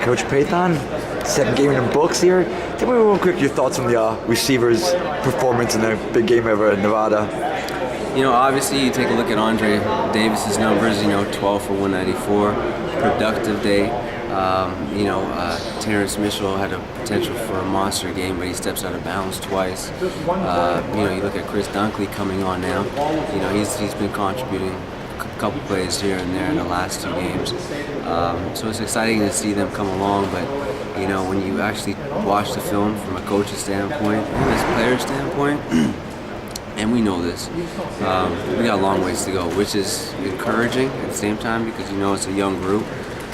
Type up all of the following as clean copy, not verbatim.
Coach Pathon, second game in the books here. Tell me real quick your thoughts on the receivers' performance in the big game over in Nevada. Obviously you take a look at Andre Davis's numbers, 12 for 194, productive day. Terrence Mitchell had a potential for a monster game, but he steps out of bounds twice. You look at Chris Dunkley coming on now. He's been contributing a couple plays here and there in the last two games. So it's exciting to see them come along, but when you actually watch the film from a coach's standpoint and a player's standpoint, and we know this, we got a long ways to go, which is encouraging at the same time because it's a young group.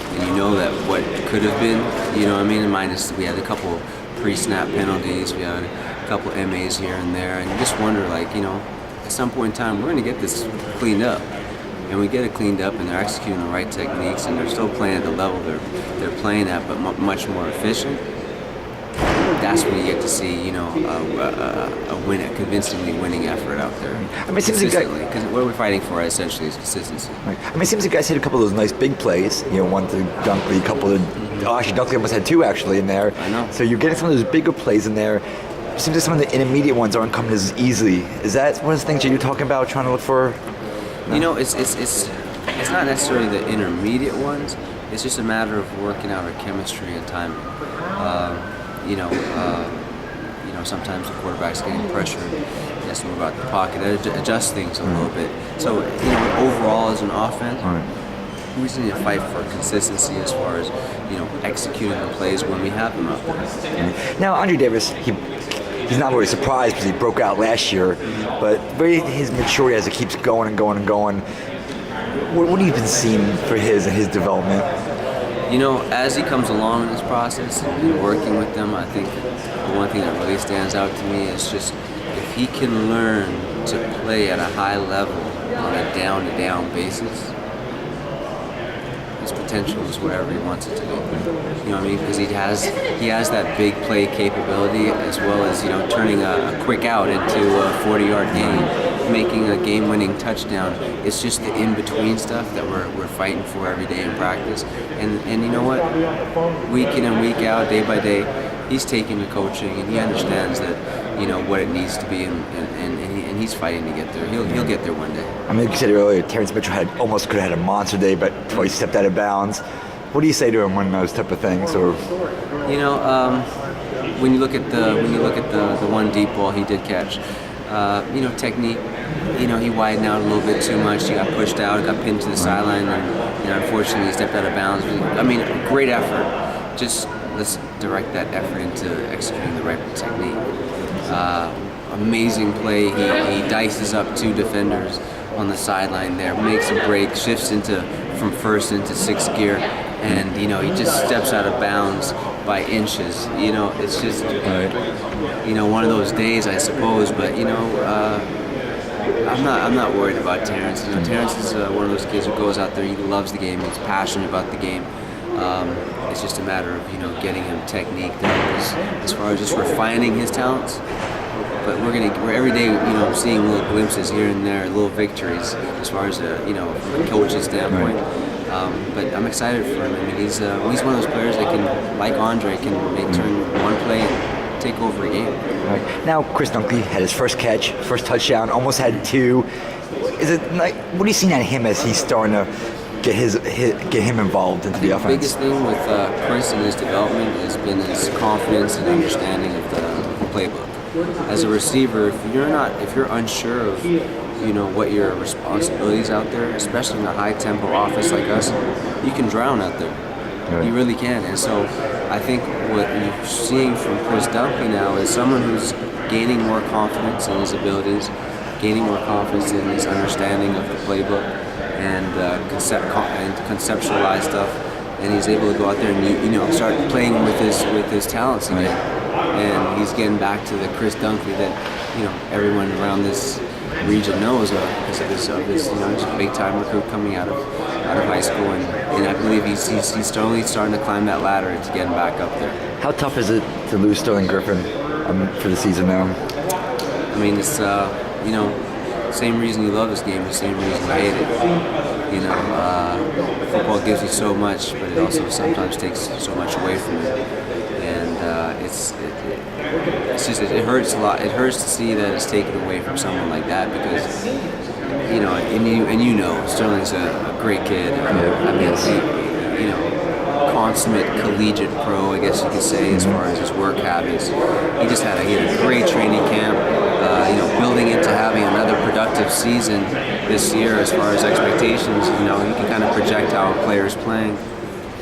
And that what could have been, minus we had a couple pre-snap penalties, we had a couple MAs here and there, and you just wonder, at some point in time, we're going to get this cleaned up. And we get it cleaned up, and they're executing the right techniques, and they're still playing at the level they're playing at, but much more efficient. That's when you get to see, a convincingly winning effort out there. It seems consistently, because what we're fighting for essentially is consistency. Right. It seems like you guys hit a couple of those nice big plays. One to Dunkley, a couple of. Actually, Dunkley almost had two in there. I know. So you're getting some of those bigger plays in there. It seems like some of the intermediate ones aren't coming as easily. Is that one of the things that you're talking about, trying to look for? No. It's not necessarily the intermediate ones. It's just a matter of working out our chemistry and timing. Sometimes the quarterback's getting pressure. He has to move out the pocket, adjust things a little bit. So, overall as an offense, we just need to fight for consistency as far as, executing the plays when we have them out there. Now, Andre Davis, he's not really surprised because he broke out last year, but his maturity as it keeps going and going and going. What have you been seeing for his development? As he comes along in this process and working with them, I think the one thing that really stands out to me is just if he can learn to play at a high level on a down-to-down basis, his potential is whatever he wants it to be. Because he has that big play capability as well as, turning a quick out into a 40-yard gain, making a game-winning touchdown. It's just the in-between stuff that we're fighting for every day in practice. And you know what? Week in and week out, day by day, he's taking the coaching and he understands that, what it needs to be and he's fighting to get there. He'll get there one day. Like you said earlier, Terrence Mitchell almost could have had a monster day, but twice stepped out of bounds. What do you say to him when those type of things? Or when you look at the one deep ball he did catch, technique. He widened out a little bit too much. He got pushed out, got pinned to the sideline, and unfortunately he stepped out of bounds. Great effort. Just let's direct that effort into executing the right technique. Amazing play. He dices up two defenders on the sideline there, makes a break, shifts from first into sixth gear, and he just steps out of bounds by inches. It's just one of those days, I suppose. But I'm not worried about Terrence. Terrence is one of those kids who goes out there. He loves the game. He's passionate about the game. It's just a matter of getting him technique as far as just refining his talents. But we're every day seeing little glimpses here and there, little victories as far as from a coach's standpoint. But I'm excited for him. He's one of those players that can, like Andre, can turn one play and take over a game. Right. Now, Chris Dunkley had his first catch, first touchdown, almost had two. What are you seeing at him as he's starting to get him involved into the offense? The biggest thing with Chris and his development has been his confidence and understanding of the playbook. As a receiver, if you're unsure of what your responsibilities out there, especially in a high tempo offense like us, you can drown out there. Right. You really can. And so I think what you're seeing from Chris Dunkley now is someone who's gaining more confidence in his abilities, gaining more confidence in his understanding of the playbook and conceptualize stuff, and he's able to go out there and start playing with his talents again. And he's getting back to the Chris Dunkley that everyone around this region knows of because of his just a big time recruit coming out of high school, and I believe he's starting to climb that ladder to getting back up there. How tough is it to lose Sterling Griffin for the season now? It's same reason you love this game is the same reason you hate it. You know, football gives you so much, but it also sometimes takes so much away from you. And it hurts a lot. It hurts to see that it's taken away from someone like that because, you know, Sterling's a great kid. I mean, you know, consummate collegiate pro, I guess you could say, as far as his work habits. He just had a great training camp. You know, building into having another productive season this year as far as expectations. You know, you can kind of project how a player's playing,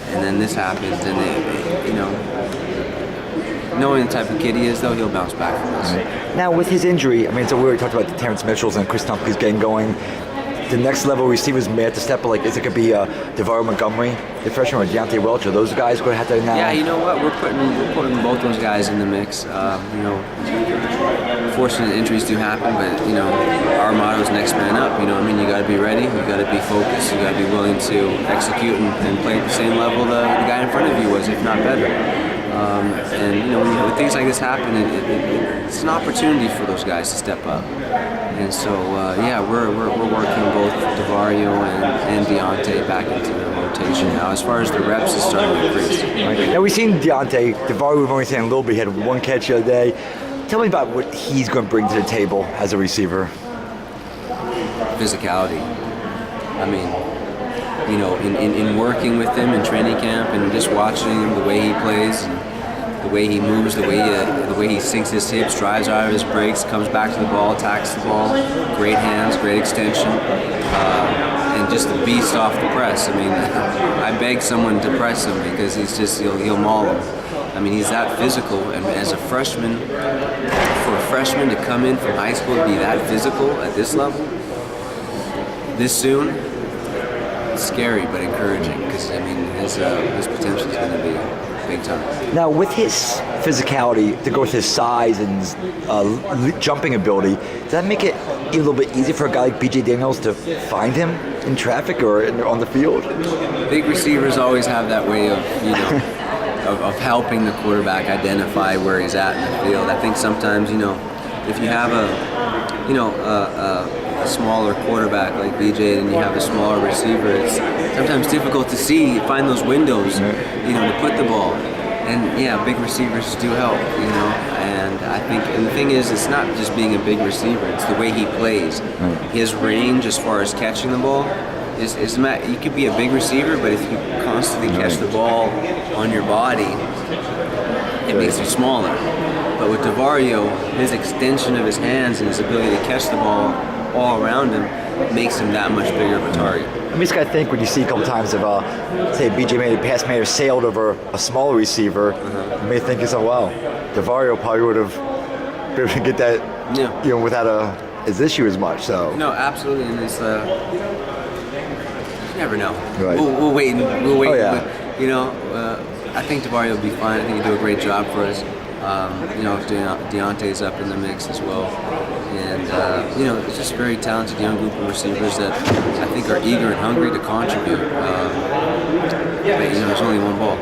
and then this happens, and you know, knowing the type of kid he is, though, he'll bounce back from this. Now, with his injury, I mean, so we already talked about the Terrence Mitchells and Chris Dunkley's getting going. The next level receivers may have to step up. Like, is it going to be DeVaro Montgomery, the freshman, or Deontay Welch? Are those guys going to have to now? Yeah, you know what? We're putting both those guys in the mix. You know, unfortunate injuries do happen, but you know, our motto is next man up. You know, I mean, you got to be ready, you got to be focused, you got to be willing to execute and play at the same level the guy in front of you was, if not better. And you know, when things like this happen, it's an opportunity for those guys to step up. And so, yeah, we're working both DeVario and Deontay back into the rotation now. As far as the reps, it's starting to increase. Right. Now, we've seen DeVario, we've only seen a little bit. He had one catch the other day. Tell me about what he's going to bring to the table as a receiver. Physicality. I mean, you know, in working with him in training camp and just watching him, the way he plays, and the way he moves, the way he sinks his hips, drives out of his brakes, comes back to the ball, attacks the ball, great hands, great extension, and just a beast off the press. I mean, I beg someone to press him because he'll maul him. I mean, he's that physical, and as a freshman, for a freshman to come in from high school to be that physical at this level, this soon, it's scary but encouraging because, I mean, his potential is going to be big time. Now, with his physicality, to go with his size and jumping ability, does that make it a little bit easier for a guy like B.J. Daniels to find him in traffic or on the field? Big receivers always have that way of, you know, of helping the quarterback identify where he's at in the field. I think sometimes, you know, if you have a smaller quarterback like BJ and you have a smaller receiver, it's sometimes difficult to find those windows, you know, to put the ball. And yeah, big receivers do help, you know. And I think, and the thing is, it's not just being a big receiver; it's the way he plays. His range, as far as catching the ball, is you could be a big receiver, but if you constantly catch the ball on your body, it makes you smaller. But with DeVario, his extension of his hands and his ability to catch the ball all around him makes him that much bigger of a target. I mean, you just got to think when you see a couple times of, say, BJ made a pass, may have sailed over a smaller receiver, you may think, wow, DeVario probably would have been able to get that, you know, without his issue as much. So no, absolutely, and it's you never know. Right. We'll wait. Oh, yeah. But, you know, I think DeVario will be fine. I think he'll do a great job for us. You know, Deontay's up in the mix as well. And, you know, it's just a very talented young group of receivers that I think are eager and hungry to contribute. But, you know, there's only one ball.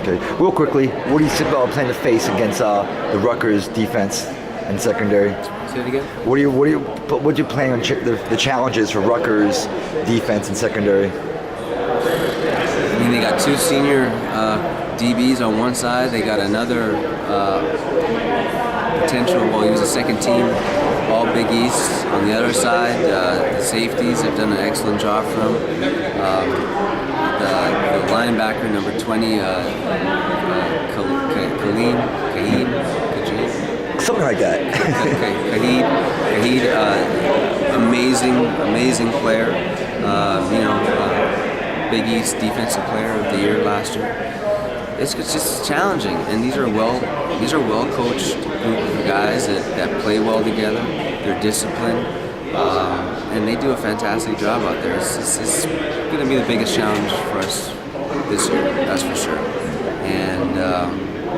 Okay. Real quickly, what do you think about playing to face against the Rutgers defense and secondary? Say it again? What do you plan on the challenges for Rutgers defense and secondary? I mean, they got two senior DBs on one side. They got another potential, well, he was a second team All Big East on the other side. The safeties have done an excellent job for him. The linebacker, number 20, Khalid, something like that. Khalid, amazing player. You know, Big East Defensive Player of the Year last year. It's just challenging, and these are well coached group of guys that play well together. They're disciplined, and they do a fantastic job out there. It's going to be the biggest challenge for us this year, that's for sure. And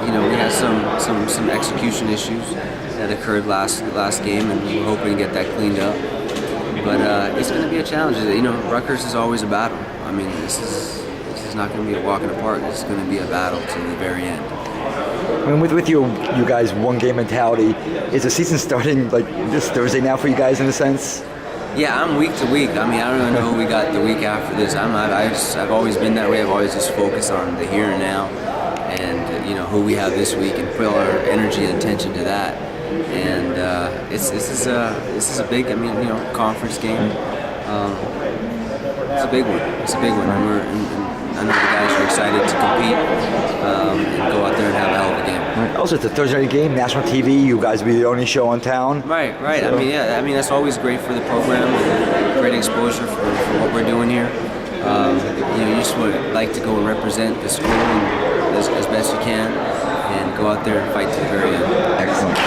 you know, we had some execution issues that occurred last game, and we're hoping to get that cleaned up. But it's going to be a challenge. You know, Rutgers is always a battle. I mean, this is not going to be a walk in the park. It's going to be a battle to the very end. I mean, with you guys, one game mentality, is the season starting like this Thursday now for you guys in a sense? Yeah, I'm week to week. I mean, I don't even know who we got the week after this. I've always been that way. I've always just focused on the here and now, and who we have this week, and put all our energy and attention to that. And this is a big, conference game. It's a big one. It's a big one, and I know the guys are excited to compete and go out there and have a hell of a game. Right. Also, it's a Thursday night game, national TV. You guys will be the only show in town. Right. So. I mean, that's always great for the program. Great exposure for what we're doing here. You just would like to go and represent the school as best you can, and go out there and fight to the very end. Excellent.